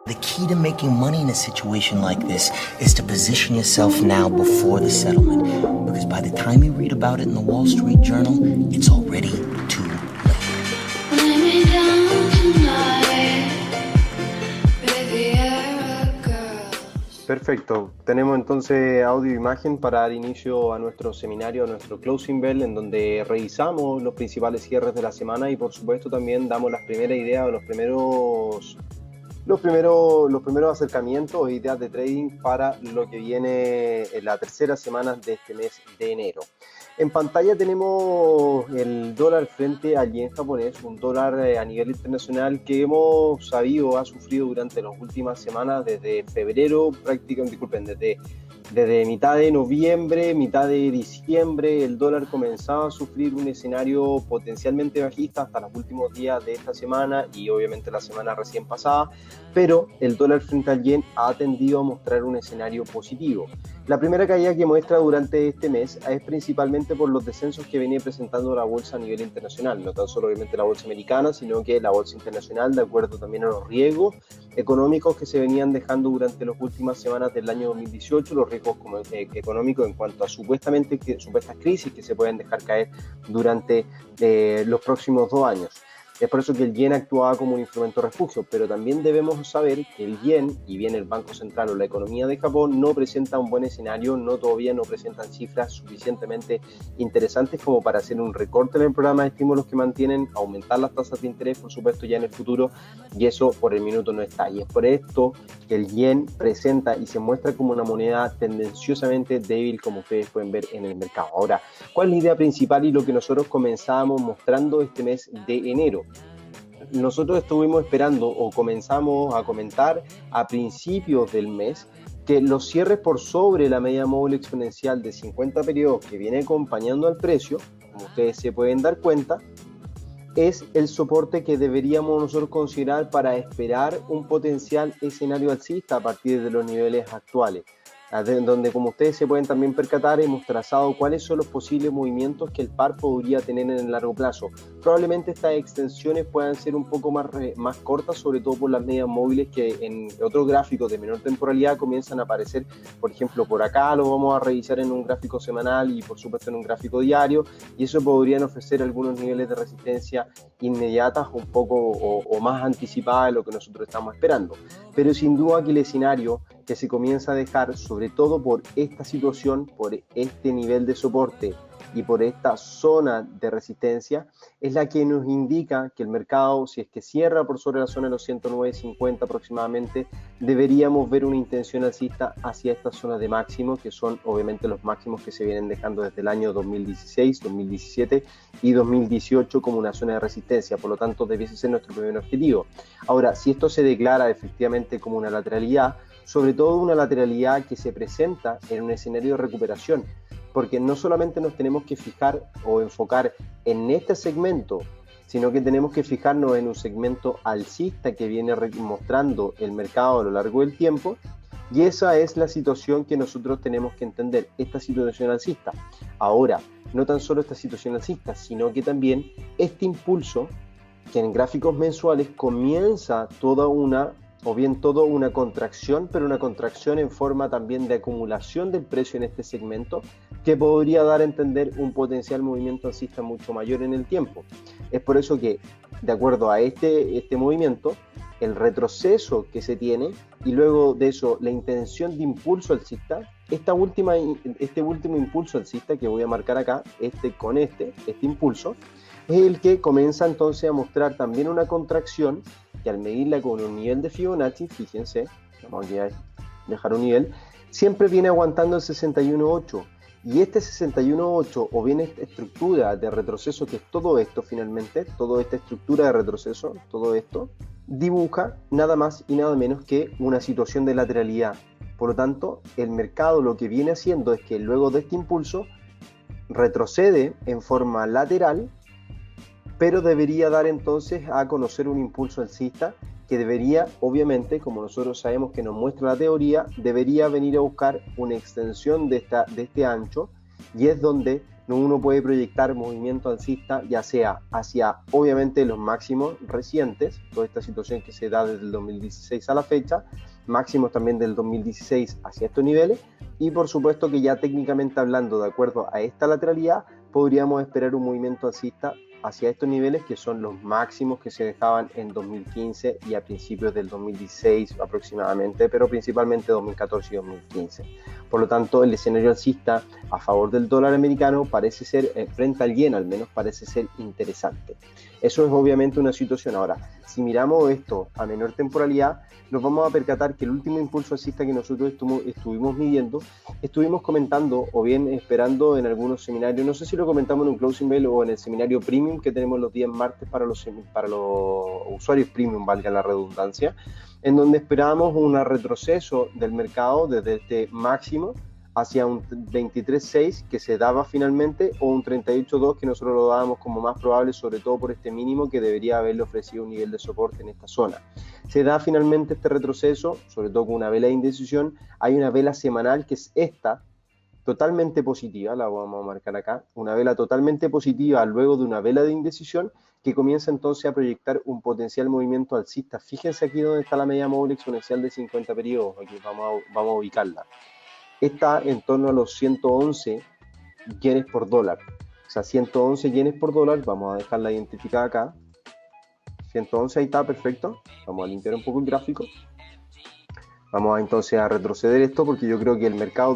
The key to making money in a situation like this is to position yourself now before the settlement, because by the time you read about it in the Wall Street Journal, it's already too late. Lay me down tonight, Riviera Girls. Perfecto, tenemos entonces audio e imagen para dar inicio a nuestro seminario, a nuestro closing bell, en donde revisamos los principales cierres de la semana y por supuesto también damos las primeras ideas o los primeros acercamientos o ideas de trading para lo que viene en la tercera semana de este mes de enero. En pantalla tenemos el dólar frente al yen japonés, un dólar a nivel internacional que hemos sabido ha sufrido durante las últimas semanas, desde febrero, desde mitad de noviembre, mitad de diciembre, el dólar comenzaba a sufrir un escenario potencialmente bajista hasta los últimos días de esta semana y obviamente la semana recién pasada, pero el dólar frente al yen ha tendido a mostrar un escenario positivo. La primera caída que muestra durante este mes es principalmente por los descensos que venía presentando la bolsa a nivel internacional, no tan solo obviamente la bolsa americana, sino que la bolsa internacional, de acuerdo también a los riesgos económicos que se venían dejando durante las últimas semanas del año 2018, los riesgos económicos en cuanto a supuestas crisis que se pueden dejar caer durante los próximos 2 años. Es por eso que el yen actuaba como un instrumento refugio, pero también debemos saber que el yen, y bien el Banco Central o la economía de Japón, no presenta un buen escenario, todavía no presentan cifras suficientemente interesantes como para hacer un recorte en el programa de estímulos que mantienen, aumentar las tasas de interés, por supuesto, ya en el futuro, y eso por el minuto no está. Y es por esto que el yen presenta y se muestra como una moneda tendenciosamente débil, como ustedes pueden ver en el mercado. Ahora, ¿cuál es la idea principal y lo que nosotros comenzábamos mostrando este mes de enero? Nosotros estuvimos esperando o comenzamos a comentar a principios del mes que los cierres por sobre la media móvil exponencial de 50 periodos que viene acompañando al precio, como ustedes se pueden dar cuenta, es el soporte que deberíamos nosotros considerar para esperar un potencial escenario alcista a partir de los niveles actuales, donde, como ustedes se pueden también percatar, hemos trazado cuáles son los posibles movimientos que el par podría tener en el largo plazo. Probablemente estas extensiones puedan ser un poco más cortas, sobre todo por las medias móviles que en otros gráficos de menor temporalidad comienzan a aparecer. Por ejemplo, por acá lo vamos a revisar en un gráfico semanal y por supuesto en un gráfico diario, y eso podrían ofrecer algunos niveles de resistencia inmediatas un poco o más anticipadas de lo que nosotros estamos esperando. Pero sin duda que el escenario que se comienza a dejar, sobre todo por esta situación, por este nivel de soporte y por esta zona de resistencia, es la que nos indica que el mercado, si es que cierra por sobre la zona de los 109.50 aproximadamente, deberíamos ver una intención alcista hacia estas zonas de máximo, que son obviamente los máximos que se vienen dejando desde el año 2016, 2017 y 2018 como una zona de resistencia. Por lo tanto, debiese ser nuestro primer objetivo. Ahora, si esto se declara efectivamente como una lateralidad, sobre todo una lateralidad que se presenta en un escenario de recuperación, porque no solamente nos tenemos que fijar o enfocar en este segmento, sino que tenemos que fijarnos en un segmento alcista que viene mostrando el mercado a lo largo del tiempo, y esa es la situación que nosotros tenemos que entender, esta situación alcista. Ahora, no tan solo esta situación alcista, sino que también este impulso que en gráficos mensuales comienza toda una contracción, pero una contracción en forma también de acumulación del precio en este segmento, que podría dar a entender un potencial movimiento alcista mucho mayor en el tiempo. Es por eso que, de acuerdo a este movimiento, el retroceso que se tiene y luego de eso la intención de impulso alcista, este último impulso alcista que voy a marcar acá, este impulso, es el que comienza entonces a mostrar también una contracción que al medirla con un nivel de Fibonacci, fíjense, vamos a dejar un nivel, siempre viene aguantando el 61.8, y este 61.8 o bien esta estructura de retroceso, que es todo esto finalmente, toda esta estructura de retroceso, todo esto, dibuja nada más y nada menos que una situación de lateralidad. Por lo tanto, el mercado lo que viene haciendo es que luego de este impulso retrocede en forma lateral, pero debería dar entonces a conocer un impulso alcista que debería, obviamente, como nosotros sabemos que nos muestra la teoría, debería venir a buscar una extensión de este ancho, y es donde uno puede proyectar movimiento alcista ya sea hacia obviamente los máximos recientes, toda esta situación que se da desde el 2016 a la fecha, máximos también del 2016 hacia estos niveles, y por supuesto que ya técnicamente hablando, de acuerdo a esta lateralidad, podríamos esperar un movimiento alcista hacia estos niveles que son los máximos que se dejaban en 2015 y a principios del 2016 aproximadamente, pero principalmente 2014 y 2015. Por lo tanto, el escenario alcista a favor del dólar americano parece ser, frente al yen al menos, parece ser interesante. Eso es obviamente una situación. Ahora, si miramos esto a menor temporalidad, nos vamos a percatar que el último impulso alcista que nosotros estuvimos midiendo, estuvimos comentando o bien esperando en algunos seminarios, no sé si lo comentamos en un closing bell o en el seminario premium que tenemos los días martes para los usuarios premium, valga la redundancia, en donde esperábamos un retroceso del mercado desde este máximo hacia un 23.6 que se daba finalmente, o un 38.2 que nosotros lo dábamos como más probable, sobre todo por este mínimo que debería haberle ofrecido un nivel de soporte en esta zona. Se da finalmente este retroceso, sobre todo con una vela de indecisión. Hay una vela semanal que es esta, totalmente positiva, la vamos a marcar acá, una vela totalmente positiva luego de una vela de indecisión que comienza entonces a proyectar un potencial movimiento alcista. Fíjense aquí donde está la media móvil exponencial de 50 periodos, aquí vamos a ubicarla. Está en torno a los 111 yenes por dólar, o sea, 111 yenes por dólar, vamos a dejarla identificada acá, 111, ahí está, perfecto, vamos a limpiar un poco el gráfico. Vamos entonces a retroceder esto porque yo creo que el mercado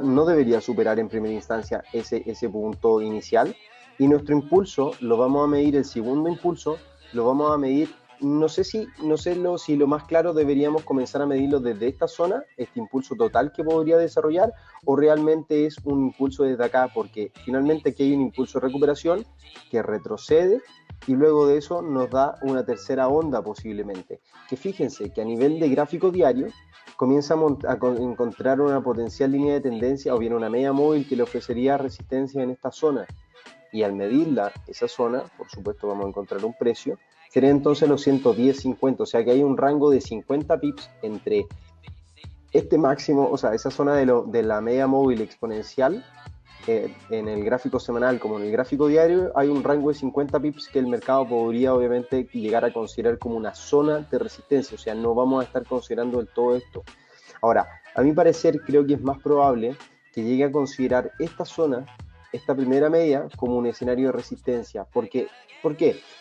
no debería superar en primera instancia ese punto inicial, y nuestro impulso lo vamos a medir, el segundo impulso lo vamos a medir, no sé si lo más claro deberíamos comenzar a medirlo desde esta zona, este impulso total que podría desarrollar, o realmente es un impulso desde acá, porque finalmente aquí hay un impulso de recuperación que retrocede y luego de eso nos da una tercera onda posiblemente, que fíjense que a nivel de gráfico diario comienza a encontrar una potencial línea de tendencia o bien una media móvil que le ofrecería resistencia en esta zona, y al medirla, esa zona, por supuesto vamos a encontrar un precio, sería entonces los 110.50, o sea que hay un rango de 50 pips entre este máximo, o sea, esa zona de la media móvil exponencial, en el gráfico semanal como en el gráfico diario, hay un rango de 50 pips que el mercado podría obviamente llegar a considerar como una zona de resistencia, o sea, no vamos a estar considerando del todo esto. Ahora, a mi parecer, creo que es más probable que llegue a considerar esta zona, esta primera media, como un escenario de resistencia. ¿Por qué?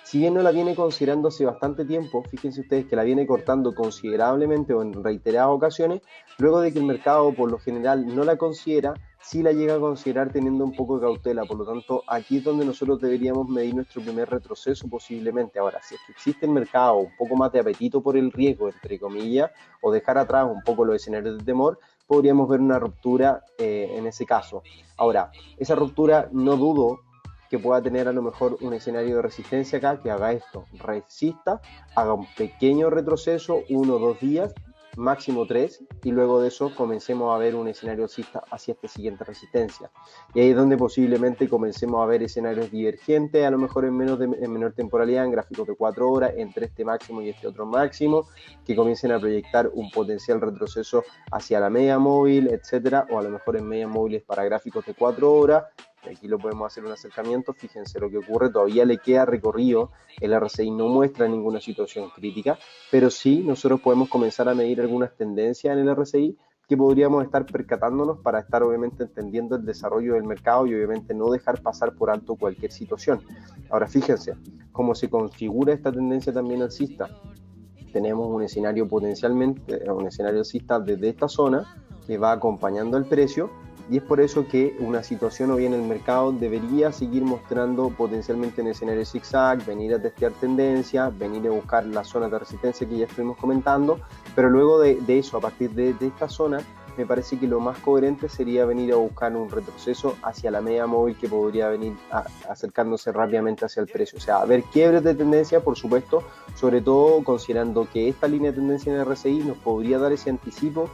Si bien no la viene considerando hace bastante tiempo, fíjense ustedes que la viene cortando considerablemente o en reiteradas ocasiones, luego de que el mercado por lo general no la considera, sí la llega a considerar teniendo un poco de cautela. Por lo tanto, aquí es donde nosotros deberíamos medir nuestro primer retroceso posiblemente. Ahora, si es que existe el mercado un poco más de apetito por el riesgo, entre comillas, o dejar atrás un poco los escenarios de temor, podríamos ver una ruptura en ese caso. Ahora, esa ruptura no dudo que pueda tener a lo mejor un escenario de resistencia acá, que haga esto, resista, haga un pequeño retroceso, 1 o 2 días, máximo 3, y luego de eso comencemos a ver un escenario alcista hacia esta siguiente resistencia. Y ahí es donde posiblemente comencemos a ver escenarios divergentes, a lo mejor en menor temporalidad, en gráficos de 4 horas, entre este máximo y este otro máximo, que comiencen a proyectar un potencial retroceso hacia la media móvil, etcétera, o a lo mejor en medias móviles para gráficos de 4 horas. Aquí lo podemos hacer un acercamiento, fíjense lo que ocurre, todavía le queda recorrido, el RSI no muestra ninguna situación crítica, pero sí nosotros podemos comenzar a medir algunas tendencias en el RSI que podríamos estar percatándonos para estar obviamente entendiendo el desarrollo del mercado y obviamente no dejar pasar por alto cualquier situación. Ahora fíjense cómo se configura esta tendencia también alcista. Tenemos un escenario potencialmente, un escenario alcista desde esta zona que va acompañando el precio, y es por eso que una situación o bien el mercado debería seguir mostrando potencialmente en escenario zigzag, venir a testear tendencia, venir a buscar las zonas de resistencia que ya estuvimos comentando, pero luego de eso, a partir de esta zona, me parece que lo más coherente sería venir a buscar un retroceso hacia la media móvil que podría venir acercándose rápidamente hacia el precio. O sea, a ver quiebres de tendencia, por supuesto, sobre todo considerando que esta línea de tendencia en el RSI nos podría dar ese anticipo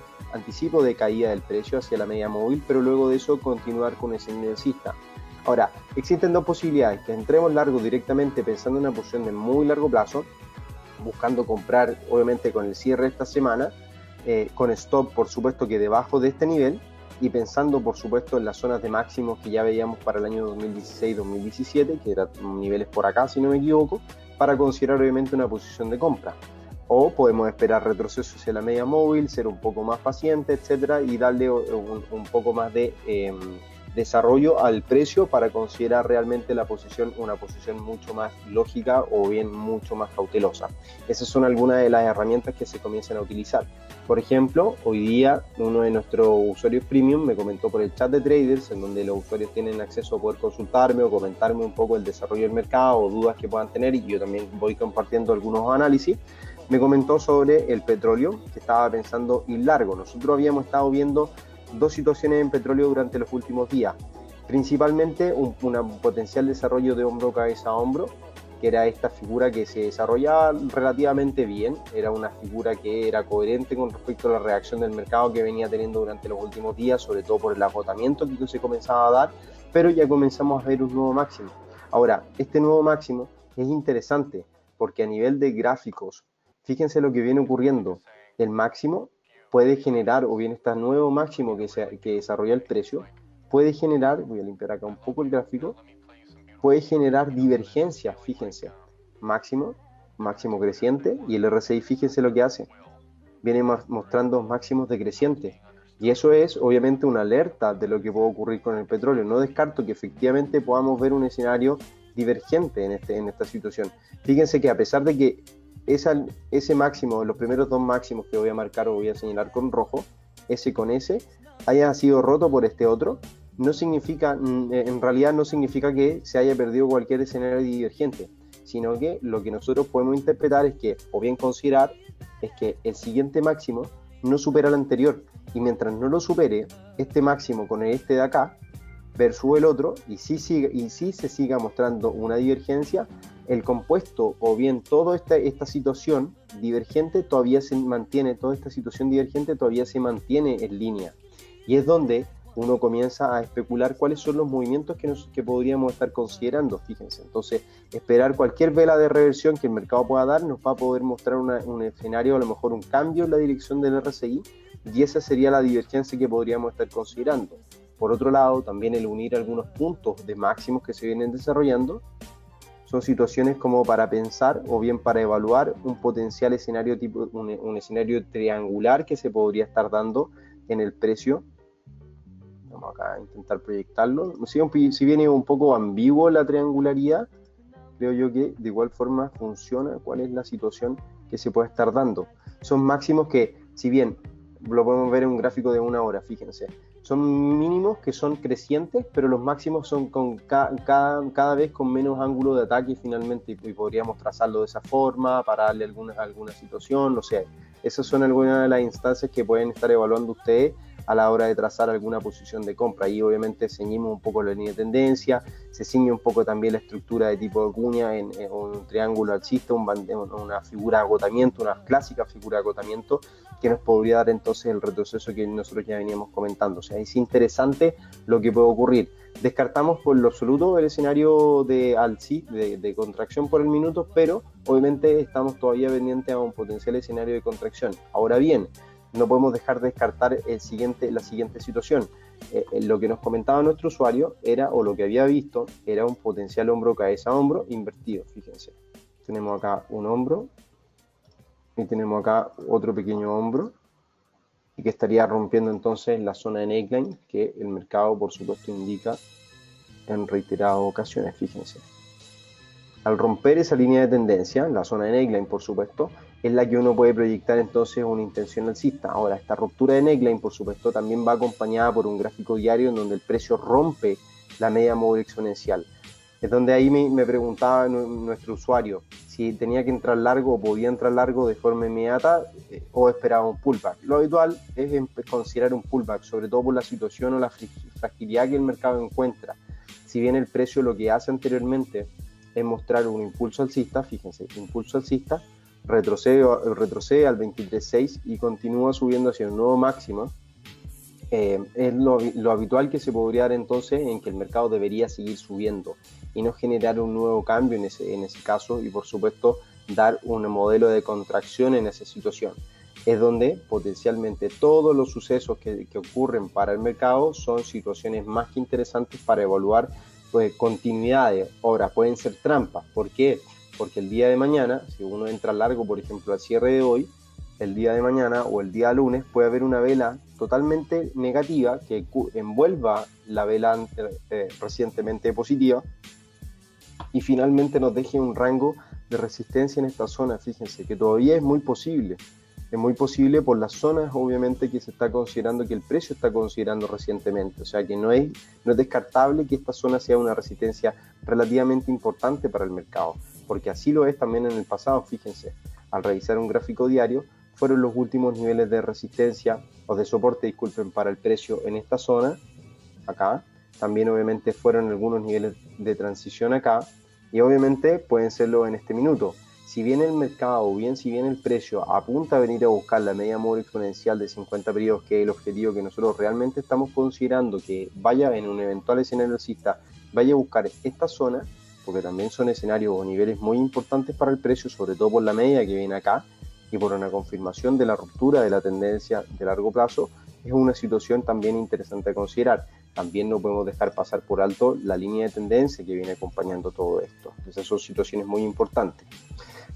de caída del precio hacia la media móvil, pero luego de eso continuar con ese nivel alcista. Ahora, existen dos posibilidades: que entremos largo directamente pensando en una posición de muy largo plazo, buscando comprar obviamente con el cierre de esta semana, con stop por supuesto que debajo de este nivel, y pensando por supuesto en las zonas de máximos que ya veíamos para el año 2016-2017, que eran niveles por acá si no me equivoco, para considerar obviamente una posición de compra. O podemos esperar retrocesos hacia la media móvil, ser un poco más paciente, etcétera, y darle un poco más de desarrollo al precio para considerar realmente la posición una posición mucho más lógica o bien mucho más cautelosa. Esas son algunas de las herramientas que se comienzan a utilizar. Por ejemplo, hoy día uno de nuestros usuarios premium me comentó por el chat de traders, en donde los usuarios tienen acceso a poder consultarme o comentarme un poco el desarrollo del mercado o dudas que puedan tener, y yo también voy compartiendo algunos análisis. Me comentó sobre el petróleo, que estaba pensando ir largo. Nosotros habíamos estado viendo dos situaciones en petróleo durante los últimos días, principalmente un potencial desarrollo de hombro cabeza a hombro, que era esta figura que se desarrollaba relativamente bien, era una figura que era coherente con respecto a la reacción del mercado que venía teniendo durante los últimos días, sobre todo por el agotamiento que se comenzaba a dar, pero ya comenzamos a ver un nuevo máximo. Ahora, este nuevo máximo es interesante porque a nivel de gráficos, fíjense lo que viene ocurriendo, el máximo puede generar, o bien este nuevo máximo que desarrolla el precio, puede generar, voy a limpiar acá un poco el gráfico, puede generar divergencias, fíjense, máximo creciente, y el RSI, fíjense lo que hace, viene mostrando máximos decrecientes, y eso es obviamente una alerta de lo que puede ocurrir con el petróleo. No descarto que efectivamente podamos ver un escenario divergente en esta situación. Fíjense que a pesar de que ese máximo, los primeros dos máximos que voy a marcar o voy a señalar con rojo, S con S, haya sido roto por este otro, no significa, en realidad no significa que se haya perdido cualquier escenario divergente, sino que lo que nosotros podemos interpretar es que, o bien considerar, es que el siguiente máximo no supera el anterior, y mientras no lo supere, este máximo con este de acá, versus el otro, y si se siga mostrando una divergencia, el compuesto o bien toda esta situación divergente todavía se mantiene, toda esta situación divergente todavía se mantiene en línea. Y es donde uno comienza a especular cuáles son los movimientos que podríamos estar considerando, fíjense. Entonces, esperar cualquier vela de reversión que el mercado pueda dar nos va a poder mostrar un escenario, a lo mejor un cambio en la dirección del RSI, y esa sería la divergencia que podríamos estar considerando. Por otro lado, también el unir algunos puntos de máximos que se vienen desarrollando son situaciones como para pensar o bien para evaluar un potencial escenario tipo un escenario triangular que se podría estar dando en el precio. Vamos acá a intentar proyectarlo. Si viene un poco ambiguo la triangularidad, creo yo que de igual forma funciona. ¿Cuál es la situación que se puede estar dando? Son máximos que, si bien lo podemos ver en un gráfico de una hora, fíjense, son mínimos que son crecientes, pero los máximos son con cada vez con menos ángulo de ataque finalmente, y podríamos trazarlo de esa forma para darle alguna situación, no sé. Esas son algunas de las instancias que pueden estar evaluando ustedes a la hora de trazar alguna posición de compra. Y obviamente ceñimos un poco la línea de tendencia, se ciñe un poco también la estructura de tipo de cuña en un triángulo alcista, una figura de agotamiento, una clásica figura de agotamiento que nos podría dar entonces el retroceso que nosotros ya veníamos comentando. O sea, es interesante lo que puede ocurrir. Descartamos por lo absoluto el escenario de contracción por el minuto, pero obviamente estamos todavía pendientes a un potencial escenario de contracción. Ahora bien, no podemos dejar de descartar la siguiente situación. Lo que nos comentaba nuestro usuario era, o lo que había visto, era un potencial hombro cabeza a hombro invertido. Fíjense, tenemos acá un hombro y tenemos acá otro pequeño hombro, y que estaría rompiendo entonces la zona de neckline que el mercado por supuesto indica en reiteradas ocasiones. Fíjense, al romper esa línea de tendencia, la zona de neckline por supuesto, es la que uno puede proyectar entonces una intención alcista. Ahora, esta ruptura de neckline por supuesto también va acompañada por un gráfico diario en donde el precio rompe la media móvil exponencial. Es donde ahí me preguntaba nuestro usuario si tenía que entrar largo o podía entrar largo de forma inmediata o esperaba un pullback. Lo habitual es considerar un pullback, sobre todo por la situación o la fragilidad que el mercado encuentra. Si bien el precio lo que hace anteriormente es mostrar un impulso alcista, fíjense, impulso alcista, retrocede al 23.6 y continúa subiendo hacia un nuevo máximo. Es lo habitual que se podría dar entonces en que el mercado debería seguir subiendo y no generar un nuevo cambio en ese caso, y por supuesto dar un modelo de contracción en esa situación. es donde potencialmente todos los sucesos que ocurren para el mercado son situaciones más que interesantes para evaluar pues, continuidades. Ahora, pueden ser trampas. ¿Por qué? Porque el día de mañana, si uno entra largo, por ejemplo, al cierre de hoy, el día de mañana o el día lunes puede haber una vela totalmente negativa que envuelva la vela recientemente positiva y finalmente nos deje un rango de resistencia en esta zona. Fíjense que todavía es muy posible. Es muy posible por las zonas, obviamente, que se está considerando, que el precio está considerando recientemente. O sea, que no es descartable que esta zona sea una resistencia relativamente importante para el mercado, porque así lo es también en el pasado. Fíjense, al revisar un gráfico diario, fueron los últimos niveles de resistencia o de soporte, disculpen, para el precio en esta zona, acá. También, obviamente, fueron algunos niveles de transición acá, y obviamente pueden serlo en este minuto. Si bien el mercado o bien si bien el precio apunta a venir a buscar la media móvil exponencial de 50 periodos, que es el objetivo que nosotros realmente estamos considerando que vaya en un eventual escenario alcista, vaya a buscar esta zona, porque también son escenarios o niveles muy importantes para el precio, sobre todo por la media que viene acá y por una confirmación de la ruptura de la tendencia de largo plazo, es una situación también interesante a considerar. También no podemos dejar pasar por alto la línea de tendencia que viene acompañando todo esto. Entonces son situaciones muy importantes.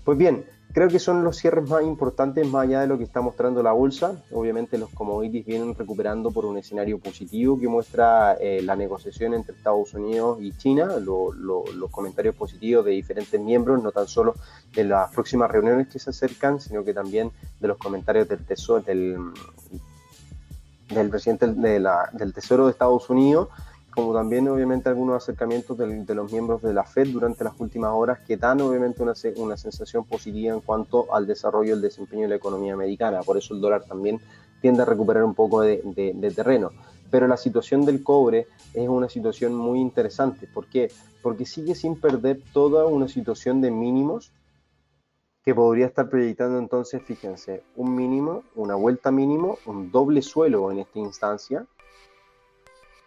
Pues bien, creo que son los cierres más importantes más allá de lo que está mostrando la bolsa. Obviamente los commodities vienen recuperando por un escenario positivo que muestra la negociación entre Estados Unidos y China, los comentarios positivos de diferentes miembros, no tan solo de las próximas reuniones que se acercan, sino que también de los comentarios del Tesoro, del presidente del Tesoro de Estados Unidos, como también obviamente algunos acercamientos de los miembros de la Fed durante las últimas horas que dan obviamente una sensación positiva en cuanto al desarrollo y el desempeño de la economía americana. Por eso el dólar también tiende a recuperar un poco de terreno. Pero la situación del cobre es una situación muy interesante. ¿Por qué? Porque sigue sin perder toda una situación de mínimos que podría estar proyectando entonces, fíjense, un mínimo, una vuelta mínimo, un doble suelo en esta instancia.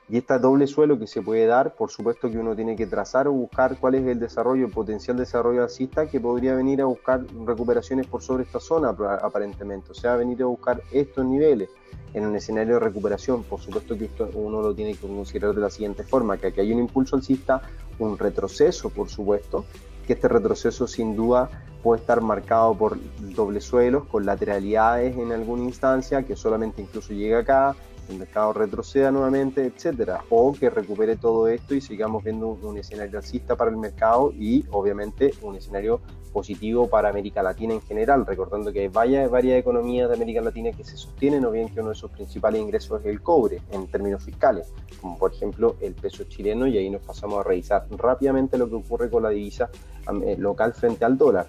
Y este doble suelo que se puede dar, por supuesto que uno tiene que trazar o buscar cuál es el desarrollo, el potencial desarrollo alcista que podría venir a buscar recuperaciones por sobre esta zona aparentemente, o sea, venir a buscar estos niveles en un escenario de recuperación. Por supuesto que esto uno lo tiene que considerar de la siguiente forma, que aquí hay un impulso alcista, un retroceso, por supuesto, que este retroceso sin duda puede estar marcado por doble suelos, con lateralidades en alguna instancia, que solamente incluso llega acá, el mercado retroceda nuevamente, etcétera, o que recupere todo esto y sigamos viendo un escenario alcista para el mercado y obviamente un escenario positivo para América Latina en general, recordando que hay varias economías de América Latina que se sostienen, o bien que uno de sus principales ingresos es el cobre en términos fiscales, como por ejemplo el peso chileno, y ahí nos pasamos a revisar rápidamente lo que ocurre con la divisa local frente al dólar.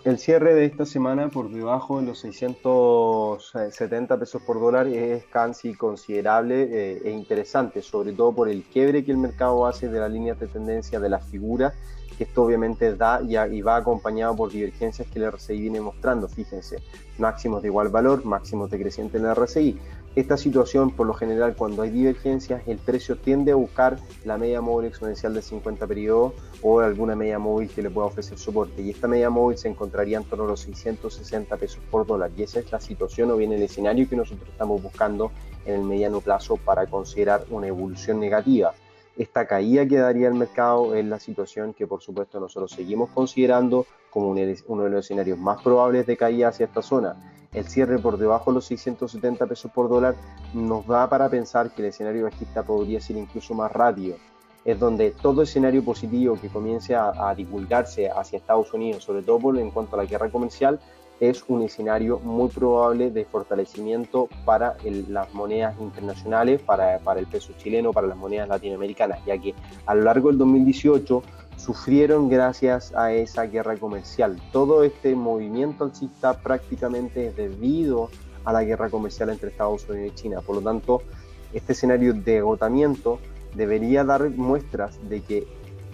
El cierre de esta semana por debajo de los 670 pesos por dólar es casi considerable e interesante, sobre todo por el quiebre que el mercado hace de las líneas de tendencia de las figuras, que esto obviamente da y va acompañado por divergencias que el RSI viene mostrando. Fíjense, máximos de igual valor, máximos decrecientes en el RSI. Esta situación, por lo general, cuando hay divergencias, el precio tiende a buscar la media móvil exponencial de 50 periodos o alguna media móvil que le pueda ofrecer soporte. Y esta media móvil se encontraría en torno a los 660 pesos por dólar. Y esa es la situación o bien el escenario que nosotros estamos buscando en el mediano plazo para considerar una evolución negativa. Esta caída que daría el mercado es la situación que, por supuesto, nosotros seguimos considerando como uno de los escenarios más probables de caída hacia esta zona. El cierre por debajo de los 670 pesos por dólar nos da para pensar que el escenario bajista podría ser incluso más rápido. Es donde todo escenario positivo que comience a divulgarse hacia Estados Unidos, sobre todo en cuanto a la guerra comercial, es un escenario muy probable de fortalecimiento para las monedas internacionales, para el peso chileno, para las monedas latinoamericanas, ya que a lo largo del 2018 sufrieron gracias a esa guerra comercial. Todo este movimiento alcista prácticamente es debido a la guerra comercial entre Estados Unidos y China. Por lo tanto, este escenario de agotamiento debería dar muestras de que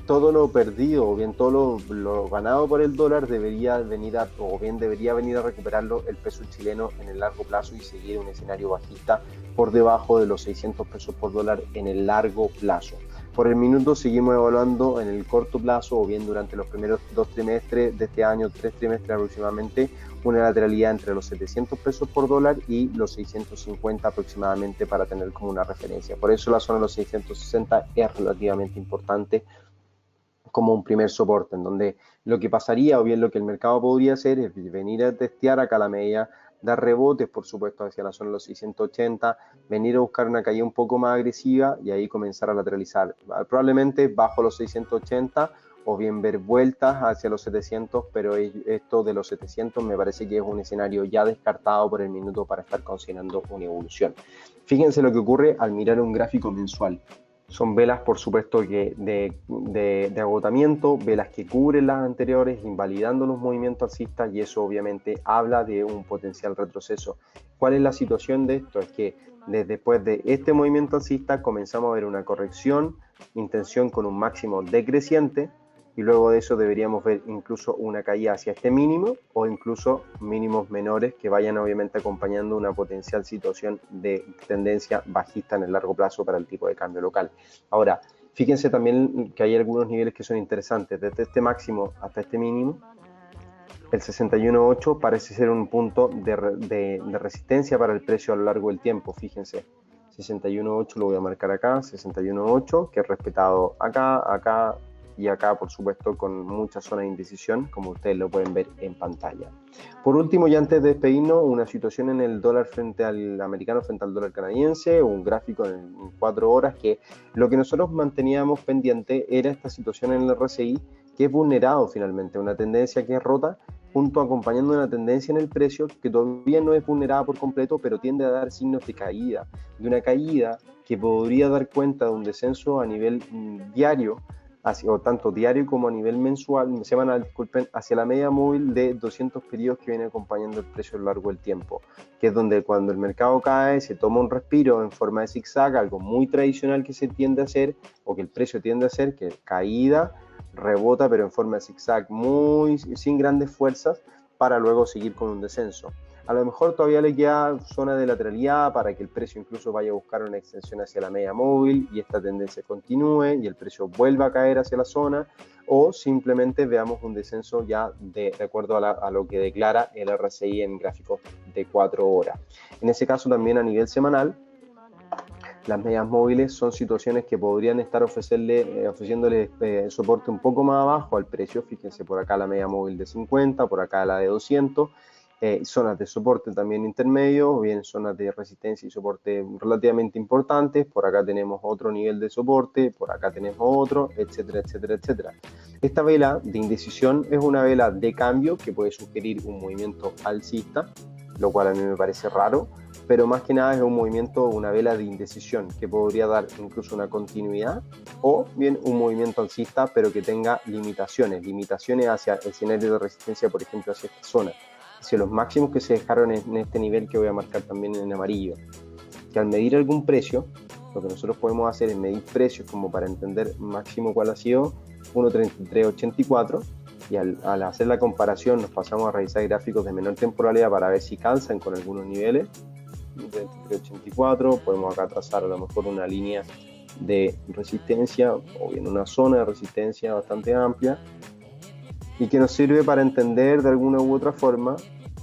todo lo perdido o bien todo lo ganado por el dólar debería venir a recuperarlo el peso chileno en el largo plazo y seguir un escenario bajista por debajo de los 600 pesos por dólar en el largo plazo. Por el minuto seguimos evaluando en el corto plazo o bien durante los primeros 2 trimestres de este año, 3 trimestres aproximadamente, una lateralidad entre los 700 pesos por dólar y los 650 aproximadamente para tener como una referencia. Por eso la zona de los 660 es relativamente importante como un primer soporte, en donde lo que pasaría o bien lo que el mercado podría hacer es venir a testear acá la media, dar rebotes por supuesto hacia la zona de los 680, venir a buscar una caída un poco más agresiva y ahí comenzar a lateralizar, probablemente bajo los 680 o bien ver vueltas hacia los 700, pero esto de los 700 me parece que es un escenario ya descartado por el minuto para estar considerando una evolución. Fíjense lo que ocurre al mirar un gráfico mensual. Son velas, por supuesto, que de agotamiento, velas que cubren las anteriores, invalidando los movimientos alcistas, y eso obviamente habla de un potencial retroceso. ¿Cuál es la situación de esto? Es que después de este movimiento alcista comenzamos a ver una corrección, intención con un máximo decreciente, y luego de eso deberíamos ver incluso una caída hacia este mínimo o incluso mínimos menores que vayan obviamente acompañando una potencial situación de tendencia bajista en el largo plazo para el tipo de cambio local. Ahora, fíjense también que hay algunos niveles que son interesantes. Desde este máximo hasta este mínimo, el 61.8 parece ser un punto de resistencia para el precio a lo largo del tiempo. Fíjense, 61.8 lo voy a marcar acá, 61.8 que es respetado acá y acá, por supuesto, con mucha zona de indecisión, como ustedes lo pueden ver en pantalla. Por último, y antes de despedirnos, una situación en el dólar frente al americano, frente al dólar canadiense, un gráfico en 4 horas, que lo que nosotros manteníamos pendiente era esta situación en el RSI, que es vulnerado finalmente, una tendencia que es rota, junto acompañando una tendencia en el precio que todavía no es vulnerada por completo, pero tiende a dar signos de una caída que podría dar cuenta de un descenso a nivel diario, o tanto diario como a nivel mensual, semanal, disculpen, hacia la media móvil de 200 periodos que viene acompañando el precio a lo largo del tiempo, que es donde cuando el mercado cae se toma un respiro en forma de zigzag, algo muy tradicional que se tiende a hacer, o que el precio tiende a hacer, que caída, rebota pero en forma de zigzag, sin grandes fuerzas, para luego seguir con un descenso. A lo mejor todavía le queda zona de lateralidad para que el precio incluso vaya a buscar una extensión hacia la media móvil y esta tendencia continúe y el precio vuelva a caer hacia la zona, o simplemente veamos un descenso ya de acuerdo a lo que declara el RSI en gráficos de 4 horas. En ese caso también a nivel semanal, las medias móviles son situaciones que podrían estar ofreciéndole soporte un poco más abajo al precio. Fíjense por acá la media móvil de 50, por acá la de 200. Zonas de soporte también intermedios, o bien zonas de resistencia y soporte relativamente importantes. Por acá tenemos otro nivel de soporte, por acá tenemos otro, etcétera, etcétera, etcétera. Esta vela de indecisión es una vela de cambio que puede sugerir un movimiento alcista, lo cual a mí me parece raro, pero más que nada es un movimiento, una vela de indecisión que podría dar incluso una continuidad o bien un movimiento alcista, pero que tenga limitaciones hacia el escenario de resistencia, por ejemplo, hacia esta zona, hacia los máximos que se dejaron en este nivel que voy a marcar también en amarillo, que al medir algún precio, lo que nosotros podemos hacer es medir precios como para entender máximo cuál ha sido 1.3384, y al hacer la comparación nos pasamos a revisar gráficos de menor temporalidad para ver si calzan con algunos niveles. 1.3384, podemos acá trazar a lo mejor una línea de resistencia o bien una zona de resistencia bastante amplia, y que nos sirve para entender de alguna u otra forma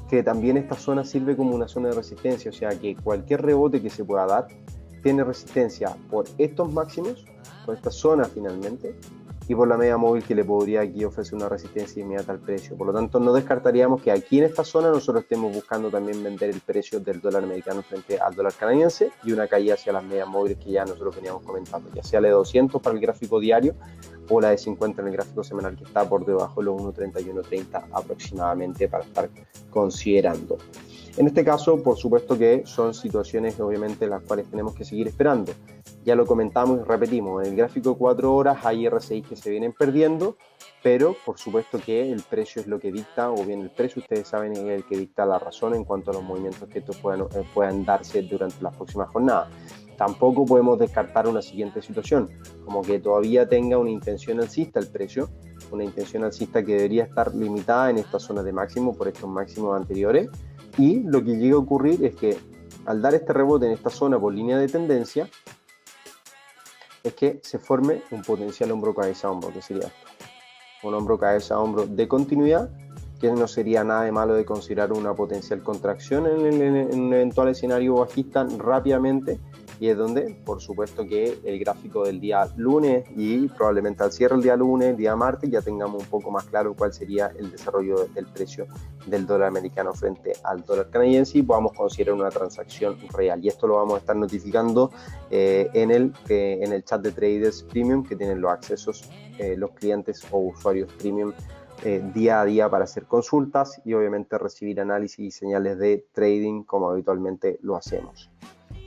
que también esta zona sirve como una zona de resistencia, o sea que cualquier rebote que se pueda dar tiene resistencia por estos máximos, por esta zona finalmente, y por la media móvil que le podría aquí ofrecer una resistencia inmediata al precio. Por lo tanto, no descartaríamos que aquí en esta zona nosotros estemos buscando también vender el precio del dólar americano frente al dólar canadiense y una caída hacia las medias móviles que ya nosotros veníamos comentando, ya sea la de 200 para el gráfico diario o la de 50 en el gráfico semanal, que está por debajo de los 1.3130 aproximadamente para estar considerando. En este caso, por supuesto que son situaciones obviamente las cuales tenemos que seguir esperando. Ya lo comentamos y repetimos, en el gráfico de 4 horas hay RSI que se vienen perdiendo, pero por supuesto que el precio es lo que dicta, o bien el precio, ustedes saben, es el que dicta la razón en cuanto a los movimientos que estos puedan darse durante las próximas jornadas. Tampoco podemos descartar una siguiente situación, como que todavía tenga una intención alcista el precio, una intención alcista que debería estar limitada en esta zona de máximo por estos máximos anteriores, y lo que llega a ocurrir es que al dar este rebote en esta zona por línea de tendencia, es que se forme un potencial hombro cabeza hombro, que sería esto. Un hombro cabeza hombro de continuidad, que no sería nada de malo de considerar una potencial contracción en un eventual escenario bajista rápidamente, y es donde, por supuesto, que el gráfico del día lunes y probablemente al cierre del día lunes, el día martes, ya tengamos un poco más claro cuál sería el desarrollo del precio del dólar americano frente al dólar canadiense y podamos considerar una transacción real. Y esto lo vamos a estar notificando en el chat de Traders Premium, que tienen los accesos los clientes o usuarios Premium día a día para hacer consultas y obviamente recibir análisis y señales de trading como habitualmente lo hacemos.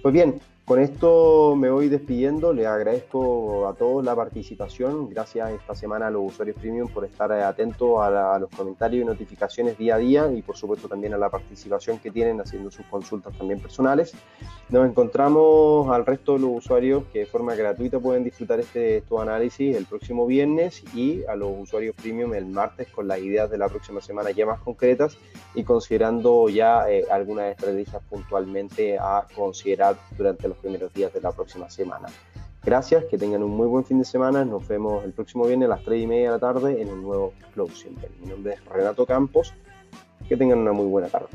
Pues bien, con esto me voy despidiendo. Les agradezco a todos la participación. Gracias esta semana a los usuarios Premium por estar atentos a los comentarios y notificaciones día a día, y por supuesto también a la participación que tienen haciendo sus consultas también personales. Nos encontramos al resto de los usuarios que de forma gratuita pueden disfrutar estos análisis el próximo viernes, y a los usuarios Premium el martes con las ideas de la próxima semana ya más concretas y considerando ya algunas estrategias puntualmente a considerar durante los primeros días de la próxima semana. Gracias, que tengan un muy buen fin de semana. Nos vemos el próximo viernes a las 3:30 de la tarde en un nuevo Closing Bell. Mi nombre es Renato Campos. Que tengan una muy buena tarde.